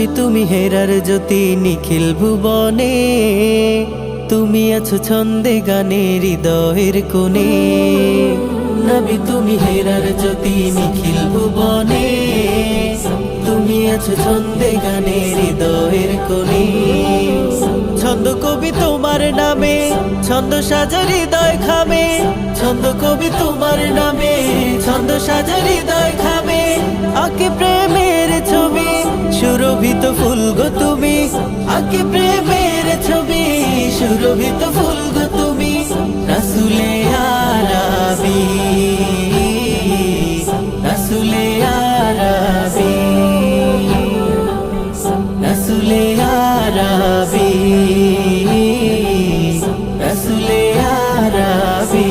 নবী তুমি হেরার জ্যোতি নিখিল ভুবনে, তুমি আছো ছন্দে গানে হৃদয়ের কোণে। নবী তুমি হেরার জ্যোতি নিখিল ভুবনে, তুমি আছো ছন্দে গানে হৃদয়ের কোণে। ছন্দ কবি তোমার নামে, ছন্দ সাজা হৃদয় খামে। ছন্দ কবি তোমার নামে, ছন্দ সাজা হৃদয় খামে। আঁকে প্রেমের ছবি, সুরভিত ফুল গো তুমি। আঁকে প্রেমের ছবি, সুরভিত ফুল গো তুমি। রাসূলে আরাবী, রাসূলে আরাবী, রাসূলে আরাবী, রাসূলে আরাবী।